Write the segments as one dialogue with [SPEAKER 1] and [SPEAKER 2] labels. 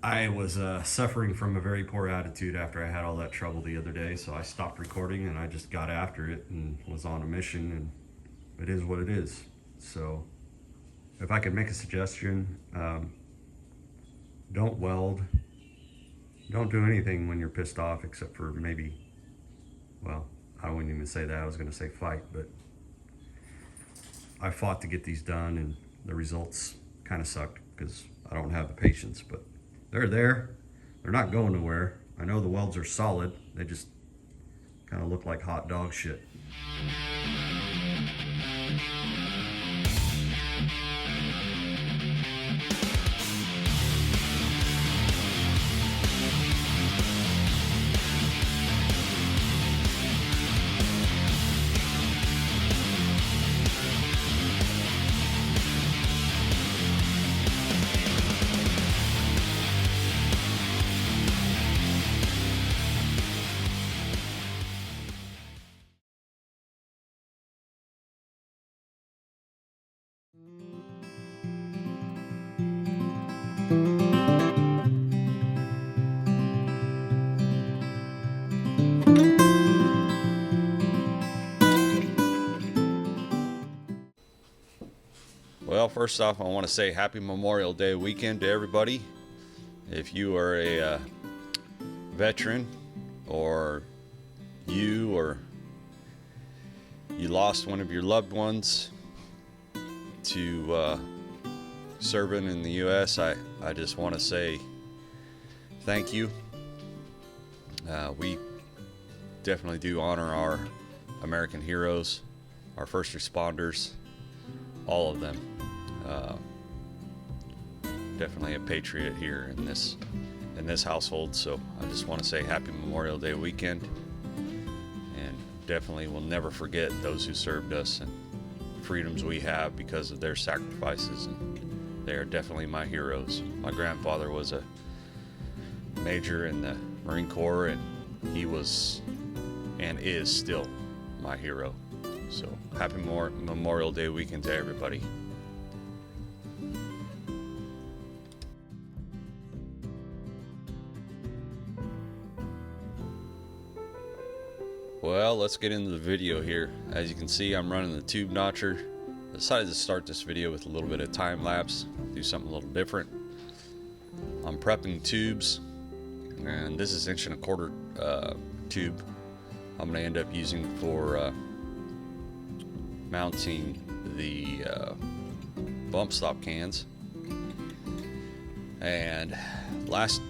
[SPEAKER 1] I was suffering from a very poor attitude after I had all that trouble the other day, so I stopped recording and I just got after it and was on a mission, and it is what it is. So, if I could make a suggestion, don't weld, don't do anything when you're pissed off except for maybe, well, I wouldn't even say that, I was going to say fight, but I fought to get these done and the results kind of sucked because I don't have the patience, but they're there. They're not going nowhere. I know the welds are solid. They just kind of look like hot dog shit.
[SPEAKER 2] Well, first off, I want to say happy Memorial Day weekend to everybody. If you are a veteran, or you lost one of your loved ones to serving in the U.S., I just want to say thank you. We definitely do honor our American heroes, our first responders, all of them. Definitely a patriot here in this household, so I just want to say happy Memorial Day weekend, and definitely will never forget those who served us and freedoms we have because of their sacrifices, and they are definitely my heroes. My grandfather was a major in the Marine Corps, and he was and is still my hero. So happy Memorial Day weekend to everybody. Well, let's get into the video here. As you can see, I'm running the tube notcher. I decided to start this video with a little bit of time lapse, do something a little different. I'm prepping tubes, and this is 1.25" tube I'm going to end up using for mounting the bump stop cans. And last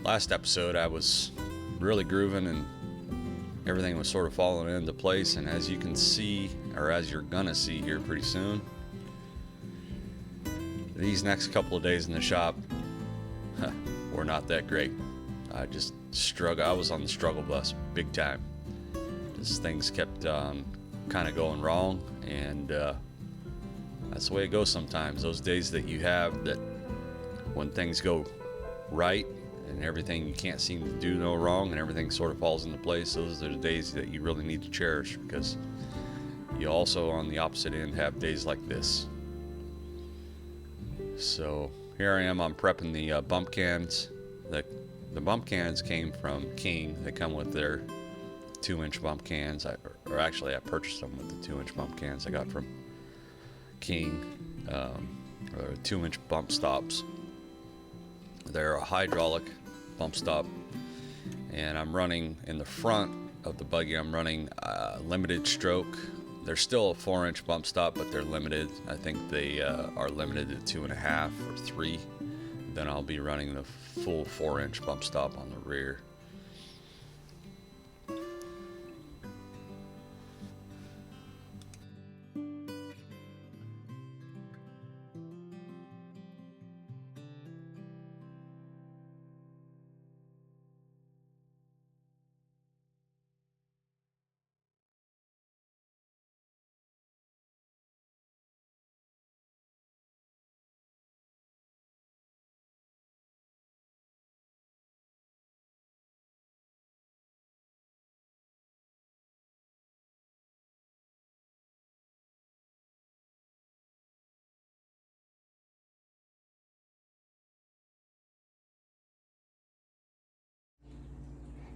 [SPEAKER 2] episode I was really grooving and everything was sort of falling into place, and as you can see, or as you're gonna see here pretty soon, these next couple of days in the shop were not that great. I just struggled. I was on the struggle bus big time. Just things kept kind of going wrong, and that's the way it goes sometimes. Those days that you have that when things go right and everything, you can't seem to do no wrong and everything sort of falls into place, those are the days that you really need to cherish, because you also on the opposite end have days like this. So here I am, I'm prepping the bump cans. The bump cans came from King. They come with their 2-inch bump cans, or actually I purchased them with the 2-inch bump cans I got from King, or 2-inch bump stops. They're a hydraulic bump stop, and I'm running in the front of the buggy, I'm running limited stroke. They're still a 4-inch bump stop, but they're limited. I think they are limited to 2.5 or 3. Then I'll be running the full 4-inch bump stop on the rear.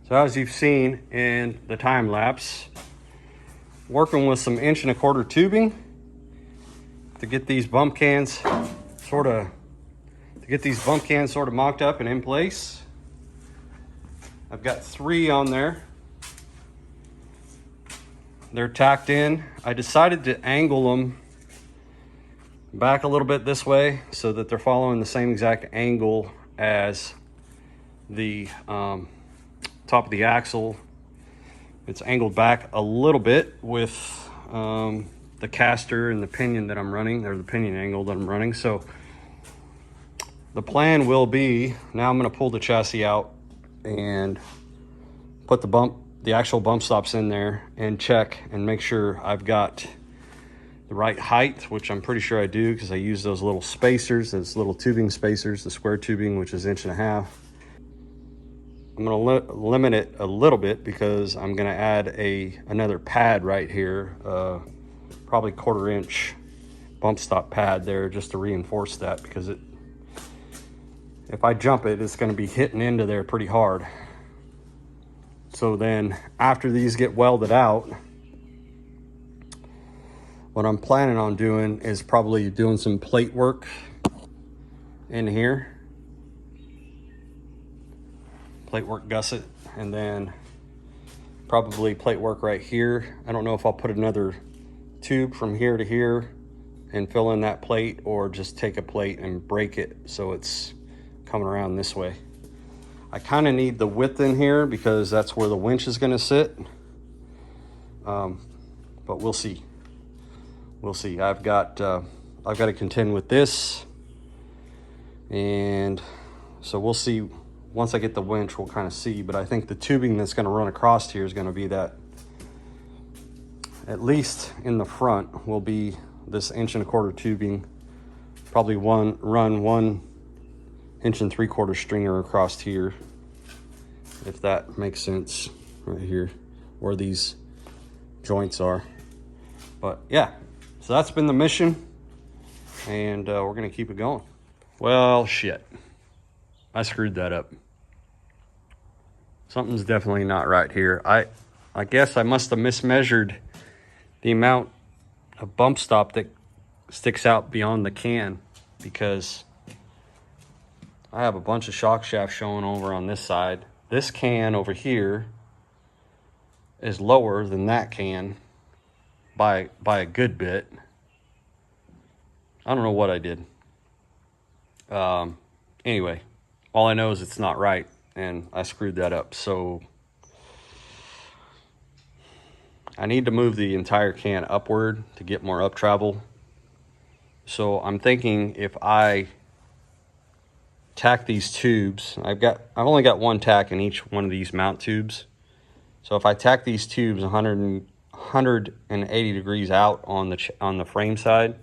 [SPEAKER 1] So as you've seen in the time lapse, working with some 1¼ inch tubing to get these bump cans sort of mocked up and in place. I've got 3 on there. They're tacked in. I decided to angle them back a little bit this way so that they're following the same exact angle as the top of the axle. It's angled back a little bit with the caster and the pinion that I'm running, or the pinion angle that I'm running. So the plan will be, now I'm going to pull the chassis out and put the actual bump stops in there and check and make sure I've got the right height, which I'm pretty sure I do because I use those little spacers, those little tubing spacers, the square tubing, which is 1½ inch. I'm going to limit it a little bit because I'm going to add another pad right here, probably 1/4 inch bump stop pad there, just to reinforce that, because if I jump it, it's going to be hitting into there pretty hard. So then after these get welded out, what I'm planning on doing is probably doing some plate work in here. Plate work gusset, and then probably plate work right here. I don't know if I'll put another tube from here to here and fill in that plate, or just take a plate and break it so it's coming around this way. I kind of need the width in here because that's where the winch is going to sit, but we'll see. We'll see. I've got to contend with this, and so we'll see. Once I get the winch, we'll kind of see, but I think the tubing that's going to run across here is going to be that, at least in the front, will be this 1¼ inch tubing, probably run 1 3/4 inch stringer across here, if that makes sense, right here where these joints are. But yeah, so that's been the mission, and we're going to keep it going. Well, shit, I screwed that up. Something's definitely not right here. I guess I must have mismeasured the amount of bump stop that sticks out beyond the can, because I have a bunch of shock shafts showing over on this side. This can over here is lower than that can by a good bit. I don't know what I did. Anyway, all I know is it's not right, and I screwed that up. So I need to move the entire can upward to get more up travel. So I'm thinking if I tack these tubes, I've only got 1 tack in each one of these mount tubes. So if I tack these tubes 180 degrees out on the frame side,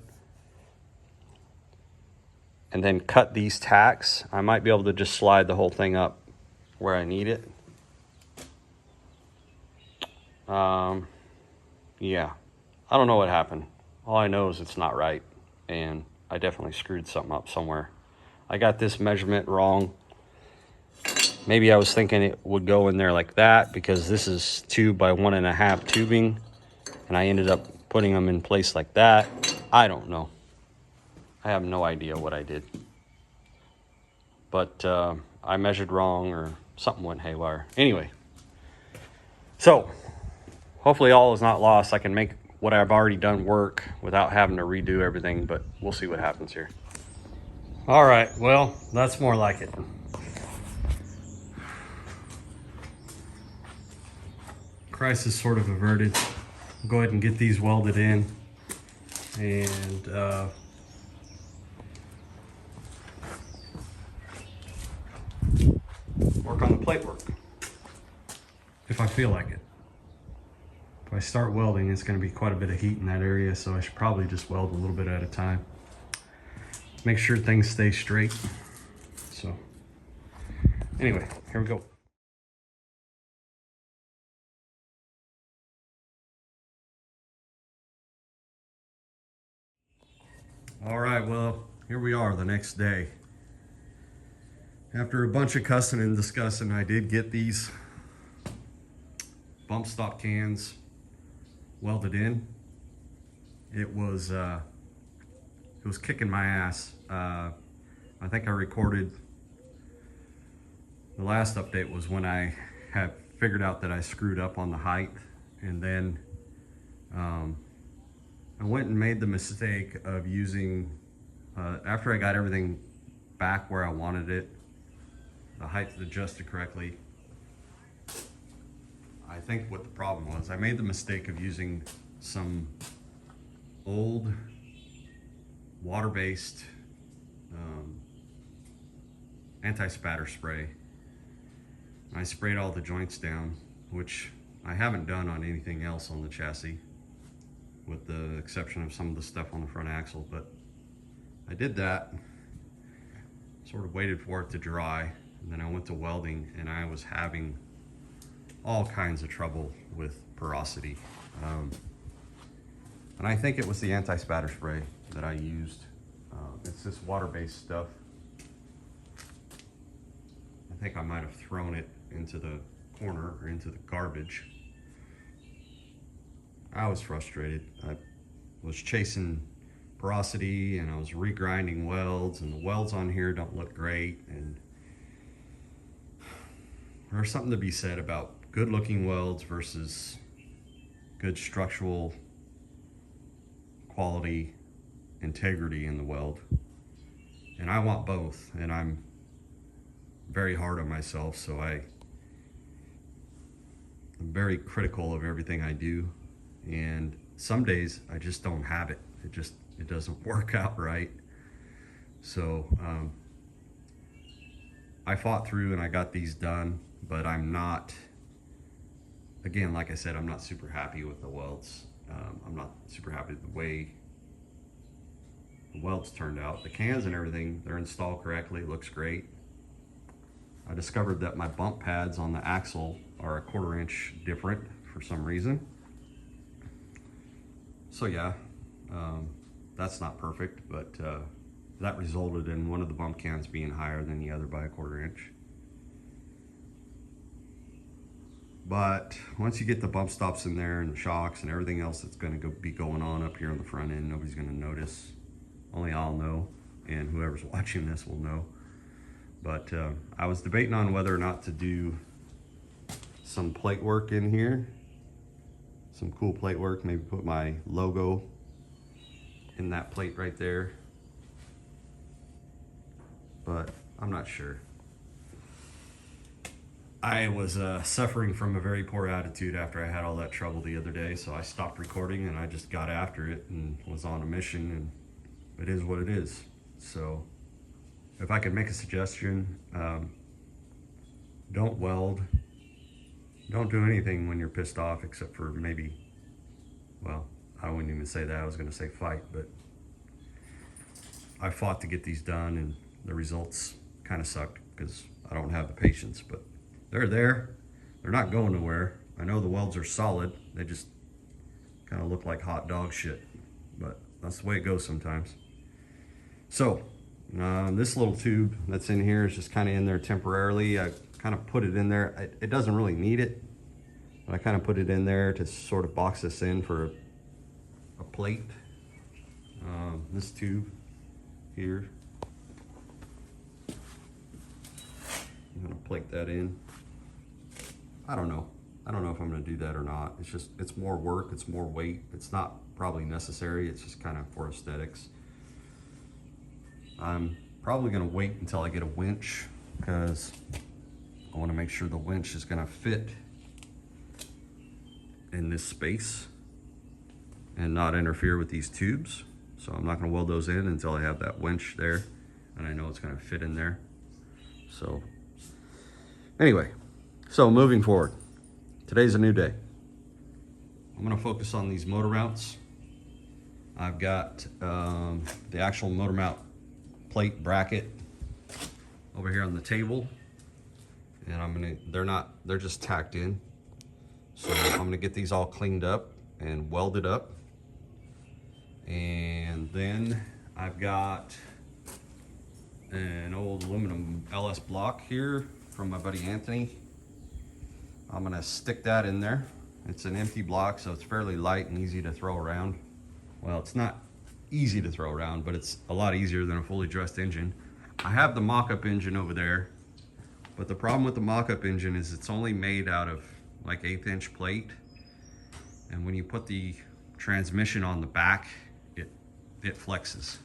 [SPEAKER 1] and then cut these tacks, I might be able to just slide the whole thing up where I need it. Yeah, I don't know what happened. All I know is it's not right, and I definitely screwed something up somewhere. I got this measurement wrong. Maybe I was thinking it would go in there like that, because this is 2 by 1½ tubing, and I ended up putting them in place like that. I don't know. I have no idea what I did, but I measured wrong, or something went haywire. Anyway, so hopefully all is not lost. I can make what I've already done work without having to redo everything, but we'll see what happens here. All right, well, that's more like it. Crisis sort of averted. I'll go ahead and get these welded in, and work on the plate work if I feel like it. If I start welding, it's going to be quite a bit of heat in that area, so I should probably just weld a little bit at a time. Make sure things stay straight. So anyway, here we go. All right, well, here we are the next day. After a bunch of cussing and discussing, I did get these bump stop cans welded in. It was kicking my ass. I think I recorded the last update was when I had figured out that I screwed up on the height, and then I went and made the mistake of using, after I got everything back where I wanted it, the height adjusted correctly. I think what the problem was, I made the mistake of using some old water-based anti-spatter spray. I sprayed all the joints down, which I haven't done on anything else on the chassis, with the exception of some of the stuff on the front axle. But I did that, sort of waited for it to dry, and then I went to welding, and I was having all kinds of trouble with porosity. And I think it was the anti-spatter spray that I used. It's this water-based stuff. I think I might have thrown it into the corner or into the garbage. I was frustrated. I was chasing porosity, and I was regrinding welds, and the welds on here don't look great. And there's something to be said about good looking welds versus good structural quality, integrity in the weld. And I want both, and I'm very hard on myself, so I'm very critical of everything I do, and some days I just don't have it. It doesn't work out right. So I fought through and I got these done, but I'm not, again, like I said, I'm not super happy with the welds. I'm not super happy with the way the welds turned out. The cans and everything, they're installed correctly, looks great. I discovered that my bump pads on the axle are 1/4 inch different for some reason. So yeah, that's not perfect, but that resulted in one of the bump cans being higher than the other by 1/4 inch. But once you get the bump stops in there and the shocks and everything else that's going to be going on up here on the front end, nobody's going to notice. Only I'll know, and whoever's watching this will know. But I was debating on whether or not to do some plate work in here, some cool plate work, maybe put my logo in that plate right there, but I'm not sure. I was suffering from a very poor attitude after I had all that trouble the other day, so I stopped recording and I just got after it and was on a mission, and it is what it is. So if I could make a suggestion, don't weld, don't do anything when you're pissed off except for maybe, well, I wouldn't even say that, I was going to say fight, but I fought to get these done and the results kind of sucked because I don't have the patience. But they're there, they're not going nowhere. I know the welds are solid, they just kind of look like hot dog shit, but that's the way it goes sometimes. So this little tube that's in here is just kind of in there temporarily. I kind of put it in there. It doesn't really need it, but I kind of put it in there to sort of box this in for a plate. This tube here, I'm gonna plate that in. I don't know if I'm gonna do that or not. It's more work, it's more weight. It's not probably necessary, it's just kind of for aesthetics. I'm probably gonna wait until I get a winch because I want to make sure the winch is gonna fit in this space and not interfere with these tubes. So I'm not gonna weld those in until I have that winch there and I know it's gonna fit in there. So anyway, so moving forward, today's a new day. I'm gonna focus on these motor mounts. I've got the actual motor mount plate bracket over here on the table, and they're just tacked in. So I'm gonna get these all cleaned up and welded up. And then I've got an old aluminum LS block here from my buddy Anthony. I'm gonna stick that in there It's an empty block, so it's fairly light and easy to throw around. Well, it's not easy to throw around, but it's a lot easier than a fully dressed engine. I have the mock-up engine over there, but the problem with the mock-up engine is it's only made out of like 1/8" plate. And when you put the transmission on the back, it flexes.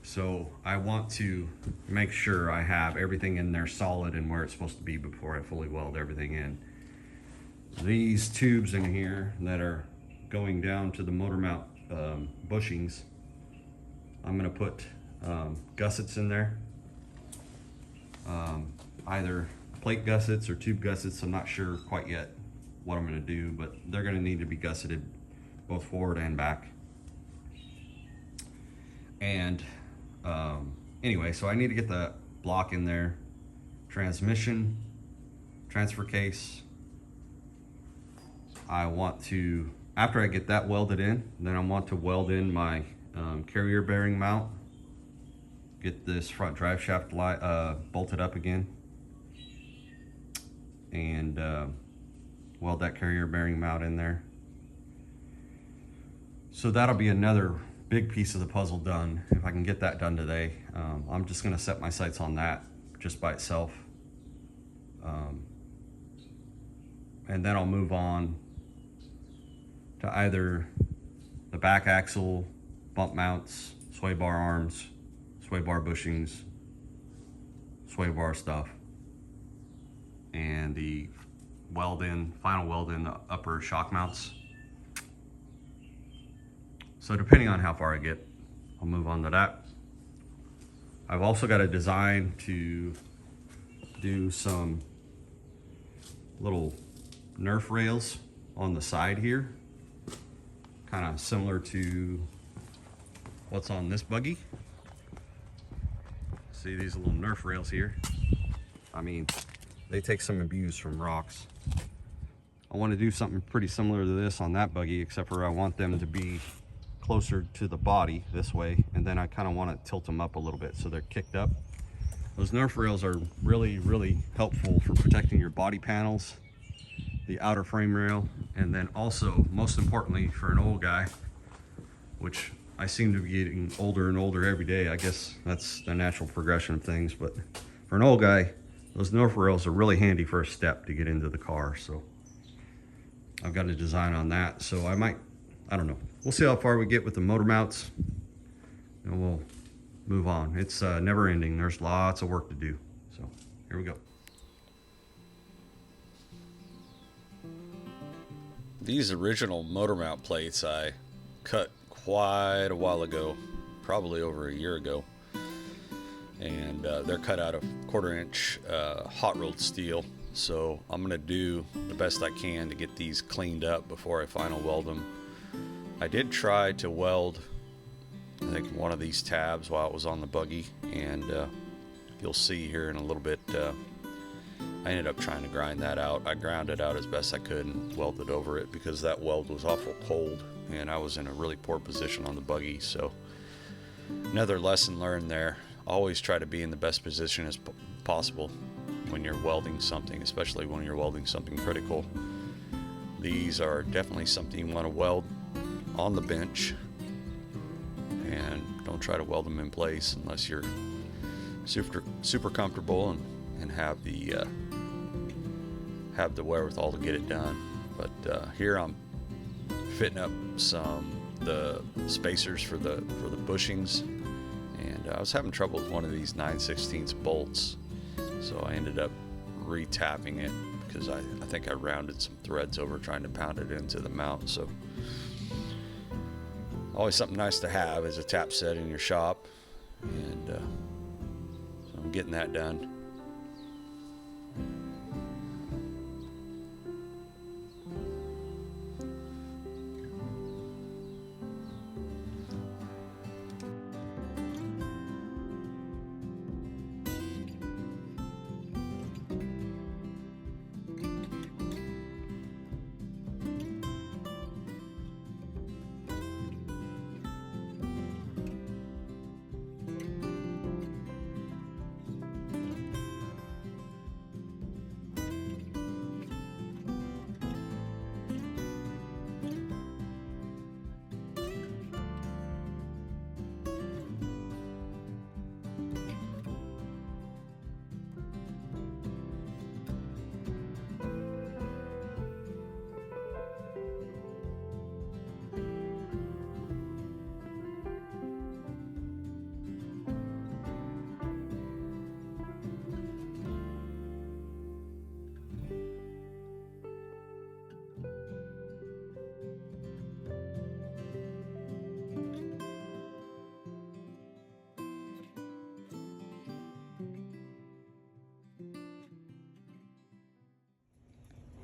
[SPEAKER 1] So I want to make sure I have everything in there solid and where it's supposed to be before I fully weld everything in. These tubes in here that are going down to the motor mount bushings, I'm gonna put gussets in there. Either plate gussets or tube gussets. I'm not sure quite yet what I'm gonna do, but they're gonna need to be gusseted both forward and back. And anyway, so I need to get the block in there, transmission, transfer case. I want to, after I get that welded in, then I want to weld in my carrier bearing mount, get this front drive shaft bolted up again, and weld that carrier bearing mount in there. So that'll be another big piece of the puzzle done. If I can get that done today, I'm just gonna set my sights on that just by itself. And then I'll move on to either the back axle, bump mounts, sway bar arms, sway bar bushings, sway bar stuff, and the final weld in the upper shock mounts. So depending on how far I get, I'll move on to that. I've also got a design to do some little Nerf rails on the side here, kind of similar to what's on this buggy. See these little Nerf rails here? I mean, they take some abuse from rocks. I want to do something pretty similar to this on that buggy, except for I want them to be closer to the body this way, and then I kind of want to tilt them up a little bit so they're kicked up. Those Nerf rails are really helpful for protecting your body panels, the outer frame rail, and then also, most importantly, for an old guy, which I seem to be getting older and older every day. I guess that's the natural progression of things, but for an old guy, those Nerf rails are really handy for a step to get into the car. So I've got a design on that. So I don't know. We'll see how far we get with the motor mounts, and we'll move on. It's never ending. There's lots of work to do. So here we go.
[SPEAKER 2] These original motor mount plates I cut quite a while ago, probably over a year ago, and they're cut out of 1/4 inch hot rolled steel. So I'm gonna do the best I can to get these cleaned up before I final weld them. I did try to weld, I think, one of these tabs while it was on the buggy, and you'll see here in a little bit, I ended up trying to grind that out. I ground it out as best I could and welded over it because that weld was awful cold and I was in a really poor position on the buggy. So another lesson learned there. Always try to be in the best position as possible when you're welding something, especially when you're welding something critical. These are definitely something you want to weld on the bench, and don't try to weld them in place unless you're super comfortable and have the wherewithal to get it done. But here I'm fitting up the spacers for the bushings, and I was having trouble with one of these 9/16 bolts, so I ended up re-tapping it because I think I rounded some threads over trying to pound it into the mount. So always something nice to have is a tap set in your shop, and so I'm getting that done.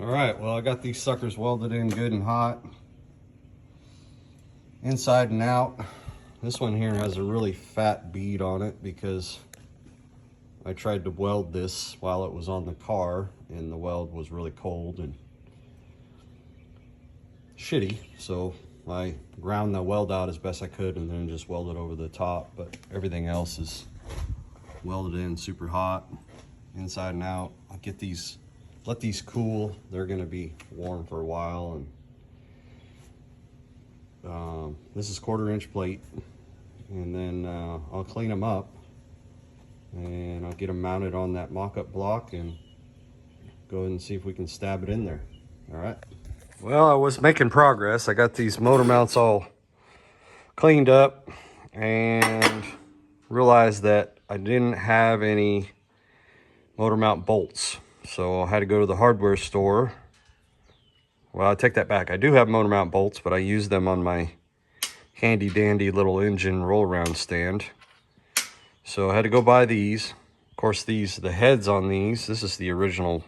[SPEAKER 1] All right, well, I got these suckers welded in good and hot, inside and out. This one here has a really fat bead on it because I tried to weld this while it was on the car and the weld was really cold and shitty, so I ground the weld out as best I could and then just welded over the top, but everything else is welded in super hot, inside and out. I'll get these, let these cool. They're gonna be warm for a while. And this is 1/4 inch plate, and then I'll clean them up and I'll get them mounted on that mock-up block and go ahead and see if we can stab it in there. All right. Well, I was making progress. I got these motor mounts all cleaned up and realized that I didn't have any motor mount bolts. So I had to go to the hardware store. Well, I take that back. I do have motor mount bolts, but I use them on my handy dandy little engine roll around stand. So I had to go buy these. Of course, the heads on these, this is the original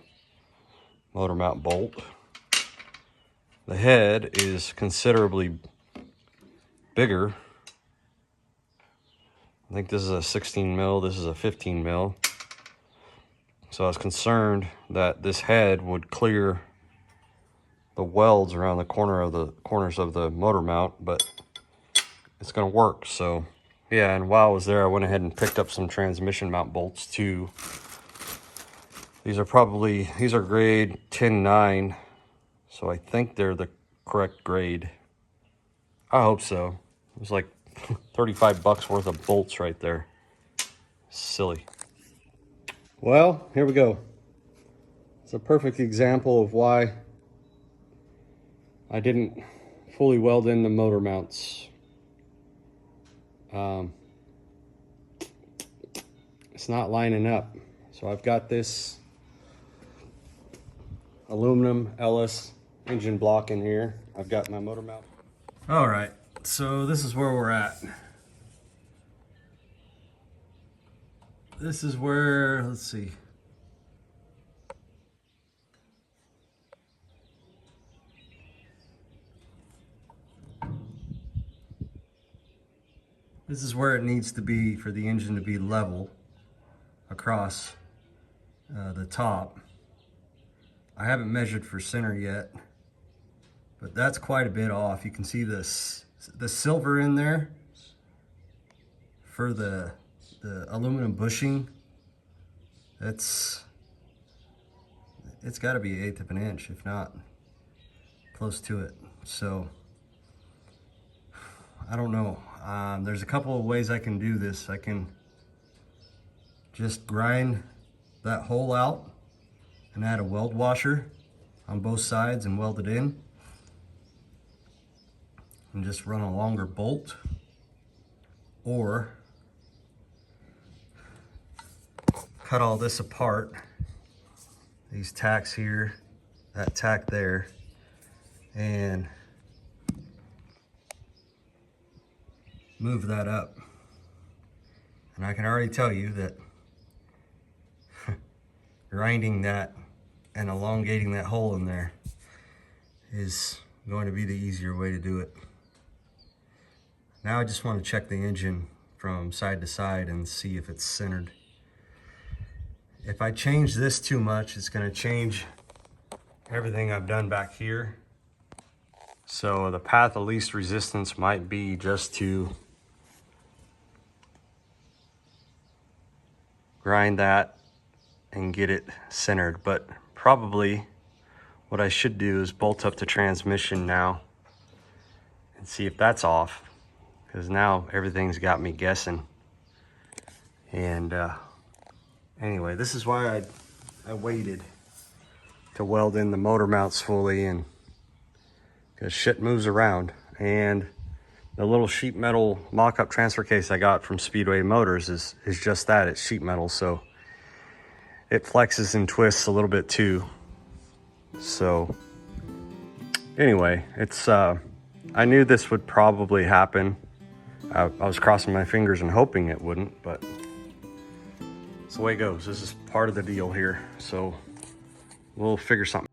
[SPEAKER 1] motor mount bolt. The head is considerably bigger. I think this is a 16 mil, this is a 15 mil. So I was concerned that this head would clear the welds around the corners of the motor mount, but it's gonna work. So yeah, and while I was there, I went ahead and picked up some transmission mount bolts too. These are grade 10-9. So I think they're the correct grade. I hope so. It was like 35 bucks worth of bolts right there. Silly. Well, here we go. It's a perfect example of why I didn't fully weld in the motor mounts. It's not lining up. So I've got this aluminum Ellis engine block in here. I've got my motor mount. All right, so this is where we're at. This is where, let's see. This is where it needs to be for the engine to be level across the top. I haven't measured for center yet, but that's quite a bit off. You can see this, the silver in there for the aluminum bushing. It's got to be 1/8 of an inch, if not close to it. So I don't know. There's a couple of ways I can do this. I can just grind that hole out and add a weld washer on both sides and weld it in, and just run a longer bolt, or cut all this apart, these tacks here, that tack there, and move that up. And I can already tell you that grinding that and elongating that hole in there is going to be the easier way to do it. Now I just want to check the engine from side to side and see if it's centered. If I change this too much, it's going to change everything I've done back here. So the path of least resistance might be just to grind that and get it centered, but probably what I should do is bolt up the transmission now and see if that's off, because now everything's got me guessing. And anyway, this is why I waited to weld in the motor mounts fully, and because shit moves around. And the little sheet metal mock-up transfer case I got from Speedway Motors is just that, it's sheet metal, so it flexes and twists a little bit too. So anyway, it's I knew this would probably happen. I was crossing my fingers and hoping it wouldn't, but it's the way it goes. This is part of the deal here, so we'll figure something